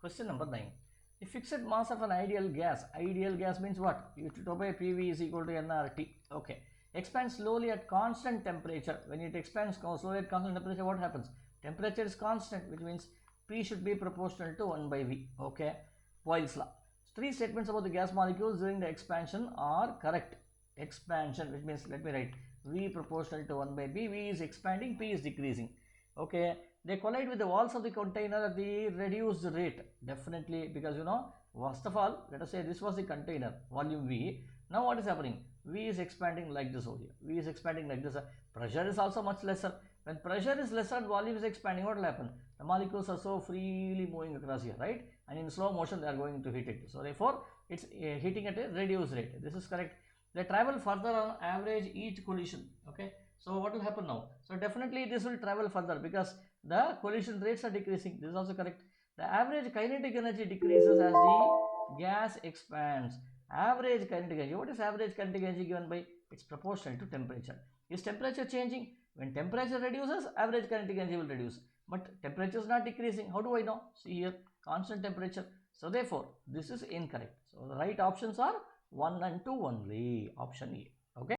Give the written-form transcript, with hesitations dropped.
Question number 9. The fixed mass of an ideal gas means what? You to obey PV is equal to nRT. Okay. Expands slowly at constant temperature. When it expands slowly at constant temperature, what happens? Temperature is constant, which means P should be proportional to 1 by V. Okay. Boyle's law. Three statements about the gas molecules during the expansion are correct. Expansion, which means, let me write, V proportional to 1 by B. V is expanding, P is decreasing. Okay, they collide with the walls of the container at the reduced rate. Definitely, because first of all, let us say this was the container, volume V. Now what is happening? V is expanding like this over here. V is expanding like this. Pressure is also much lesser. When pressure is lesser, volume is expanding. What will happen? The molecules are so freely moving across here, right? And in slow motion, they are going to hit it. So therefore, it's hitting at a reduced rate. This is correct. They travel further on average each collision. Okay. So what will happen now? So definitely this will travel further because the collision rates are decreasing. This is also correct. The average kinetic energy decreases as the gas expands. Average kinetic energy. What is average kinetic energy given by? It's proportional to temperature. Is temperature changing? When temperature reduces, average kinetic energy will reduce. But temperature is not decreasing. How do I know? See here, constant temperature. So therefore, this is incorrect. So the right options are 1 and 2 only. Option A. Okay.